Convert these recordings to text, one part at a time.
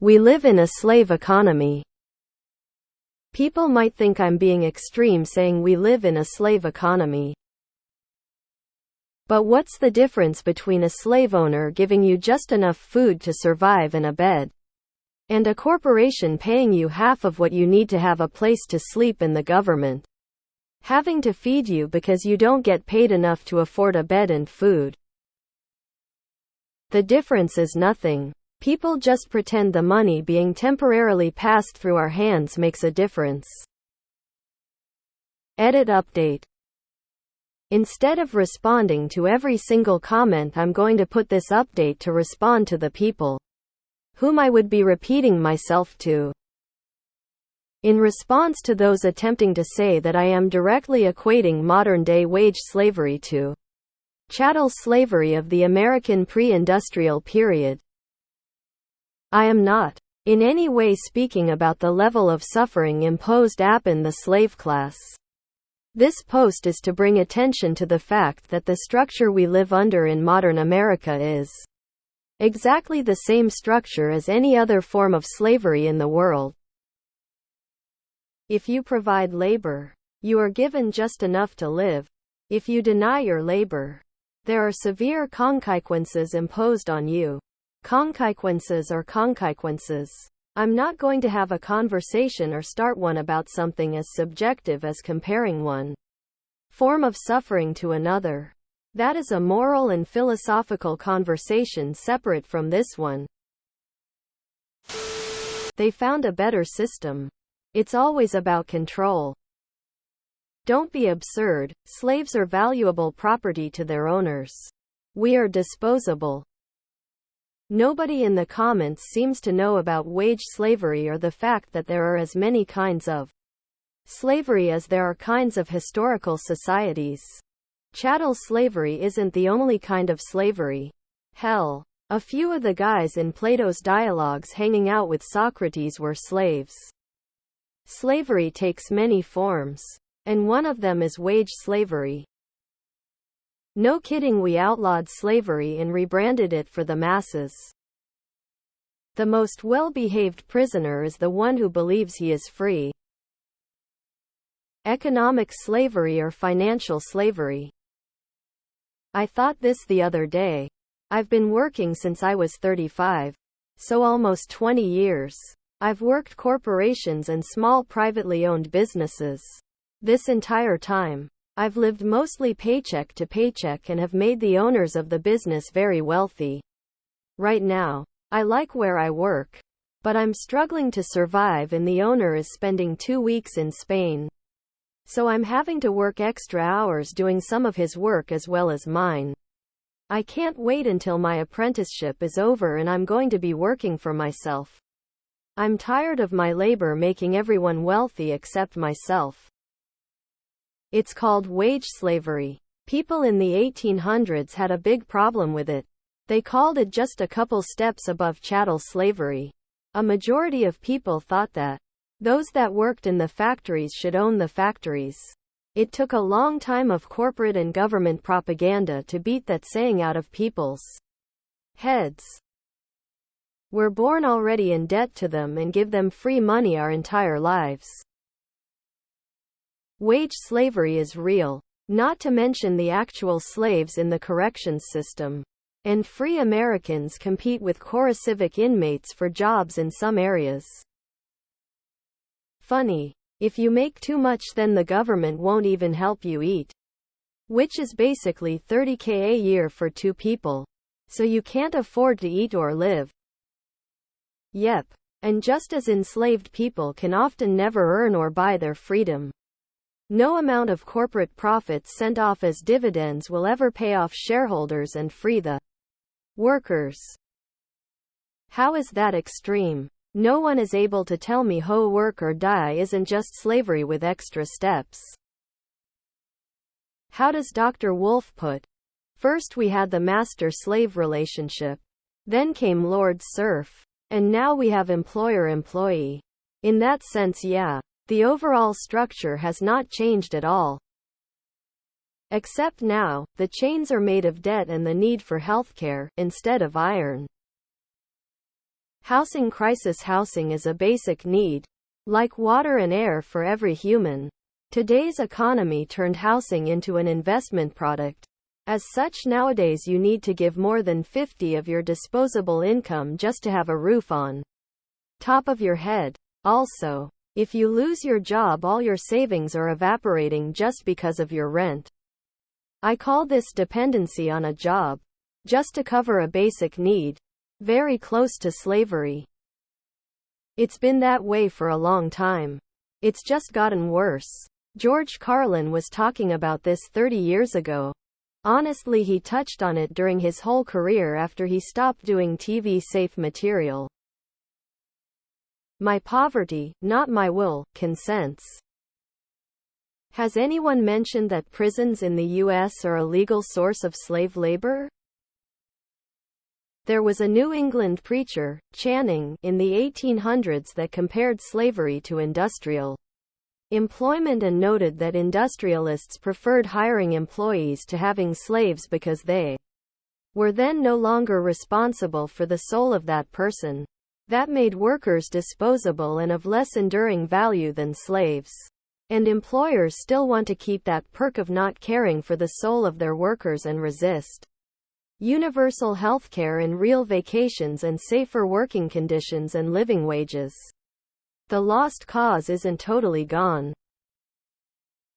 We live in a slave economy. People might think I'm being extreme saying we live in a slave economy. But what's the difference between a slave owner giving you just enough food to survive and a bed, and a corporation paying you half of what you need to have a place to sleep, and the government having to feed you because you don't get paid enough to afford a bed and food? The difference is nothing. People just pretend the money being temporarily passed through our hands makes a difference. Edit update. Instead of responding to every single comment, I'm going to put this update to respond to the people whom I would be repeating myself to. In response to those attempting to say that I am directly equating modern-day wage slavery to chattel slavery of the American pre-industrial period, I am not in any way speaking about the level of suffering imposed upon the slave class. This post is to bring attention to the fact that the structure we live under in modern America is exactly the same structure as any other form of slavery in the world. If you provide labor, you are given just enough to live. If you deny your labor, there are severe consequences imposed on you. Consequences are consequences. I'm not going to have a conversation or start one about something as subjective as comparing one form of suffering to another. That is a moral and philosophical conversation separate from this one. They found a better system. It's always about control. Don't be absurd. Slaves are valuable property to their owners. We are disposable. Nobody in the comments seems to know about wage slavery or the fact that there are as many kinds of slavery as there are kinds of historical societies. Chattel slavery isn't the only kind of slavery. Hell, a few of the guys in Plato's dialogues hanging out with Socrates were slaves. Slavery takes many forms, and one of them is wage slavery. No kidding, we outlawed slavery and rebranded it for the masses. The most well-behaved prisoner is the one who believes he is free. Economic slavery or financial slavery. I thought this the other day. I've been working since I was 35. So almost 20 years. I've worked corporations and small privately owned businesses. This entire time, I've lived mostly paycheck to paycheck and have made the owners of the business very wealthy. Right now, I like where I work, but I'm struggling to survive and the owner is spending 2 weeks in Spain. So I'm having to work extra hours doing some of his work as well as mine. I can't wait until my apprenticeship is over and I'm going to be working for myself. I'm tired of my labor making everyone wealthy except myself. It's called wage slavery. People in the 1800s had a big problem with it. They called it just a couple steps above chattel slavery. A majority of people thought that those that worked in the factories should own the factories. It took a long time of corporate and government propaganda to beat that saying out of people's heads. We're born already in debt to them and give them free money our entire lives. Wage slavery is real, not to mention the actual slaves in the corrections system. And free Americans compete with CoroCivic inmates for jobs in some areas. Funny. If you make too much, then the government won't even help you eat. Which is basically $30,000 a year for 2 people. So you can't afford to eat or live. Yep. And just as enslaved people can often never earn or buy their freedom, no amount of corporate profits sent off as dividends will ever pay off shareholders and free the workers. How is that extreme? No one is able to tell me how work or die isn't just slavery with extra steps. How does Dr. Wolf put? First we had the master-slave relationship. Then came lord-serf. And now we have employer-employee. In that sense, yeah, the overall structure has not changed at all. Except now, the chains are made of debt and the need for healthcare, instead of iron. Housing crisis. Housing is a basic need, like water and air for every human. Today's economy turned housing into an investment product. As such, nowadays you need to give more than 50% of your disposable income just to have a roof on top of your head. Also, if you lose your job, all your savings are evaporating just because of your rent. I call this dependency on a job, just to cover a basic need. Very close to slavery. It's been that way for a long time. It's just gotten worse. George Carlin was talking about this 30 years ago. Honestly, he touched on it during his whole career after he stopped doing TV-safe material. My poverty, not my will, consents. Has anyone mentioned that prisons in the U.S. are a legal source of slave labor? There was a New England preacher, Channing, in the 1800s that compared slavery to industrial employment and noted that industrialists preferred hiring employees to having slaves because they were then no longer responsible for the soul of that person. That made workers disposable and of less enduring value than slaves. And employers still want to keep that perk of not caring for the soul of their workers and resist universal healthcare and real vacations and safer working conditions and living wages. The lost cause isn't totally gone.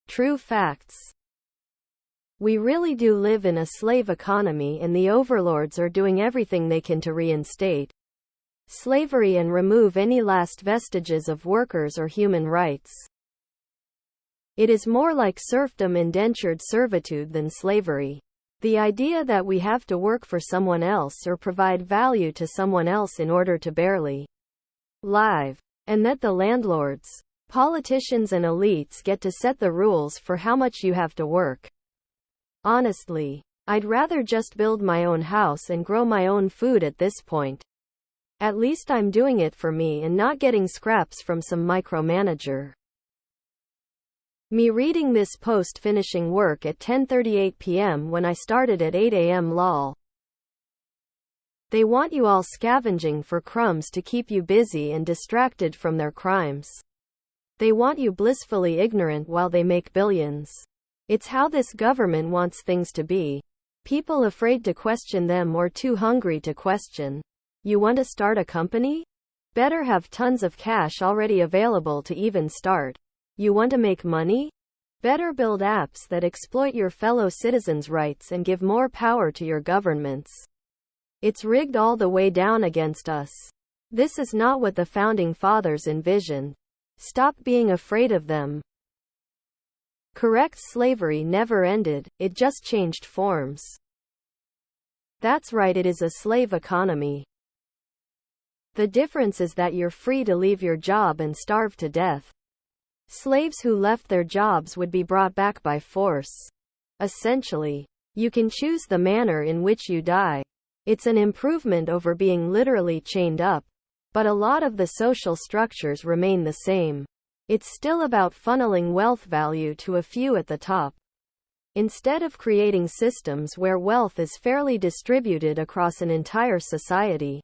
True facts. We really do live in a slave economy, and the overlords are doing everything they can to reinstate slavery and remove any last vestiges of workers or human rights. It is more like serfdom, indentured servitude, than slavery. The idea that we have to work for someone else or provide value to someone else in order to barely live. And that the landlords, politicians and elites get to set the rules for how much you have to work. Honestly, I'd rather just build my own house and grow my own food at this point. At least I'm doing it for me and not getting scraps from some micromanager. Me reading this post finishing work at 10:38 p.m. when I started at 8 a.m. lol. They want you all scavenging for crumbs to keep you busy and distracted from their crimes. They want you blissfully ignorant while they make billions. It's how this government wants things to be. People afraid to question them or too hungry to question. You want to start a company? Better have tons of cash already available to even start. You want to make money? Better build apps that exploit your fellow citizens' rights and give more power to your governments. It's rigged all the way down against us. This is not what the Founding Fathers envisioned. Stop being afraid of them. Correct, slavery never ended, it just changed forms. That's right, it is a slave economy. The difference is that you're free to leave your job and starve to death. Slaves who left their jobs would be brought back by force. Essentially, you can choose the manner in which you die. It's an improvement over being literally chained up, but a lot of the social structures remain the same. It's still about funneling wealth value to a few at the top, instead of creating systems where wealth is fairly distributed across an entire society.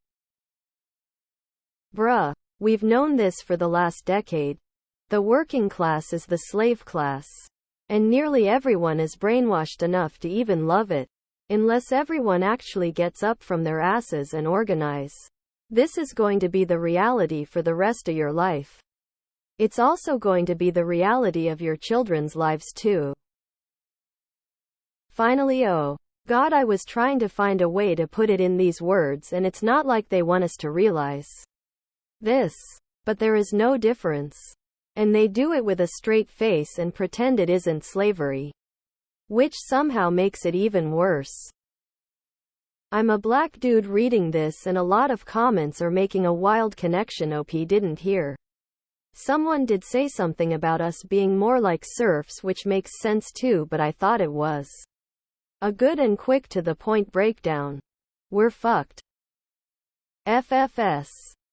Bruh, we've known this for the last decade. The working class is the slave class. And nearly everyone is brainwashed enough to even love it. Unless everyone actually gets up from their asses and organize. This is going to be the reality for the rest of your life. It's also going to be the reality of your children's lives too. Finally, oh God, I was trying to find a way to put it in these words, and it's not like they want us to realize this. But there is no difference. And they do it with a straight face and pretend it isn't slavery. Which somehow makes it even worse. I'm a black dude reading this, and a lot of comments are making a wild connection OP didn't hear. Someone did say something about us being more like serfs, which makes sense too, but I thought it was a good and quick to the point breakdown. We're fucked. FFS.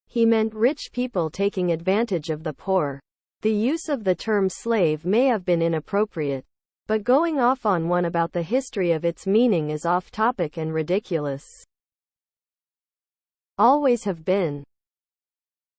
He meant rich people taking advantage of the poor. The use of the term slave may have been inappropriate, but going off on one about the history of its meaning is off topic and ridiculous. Always have been.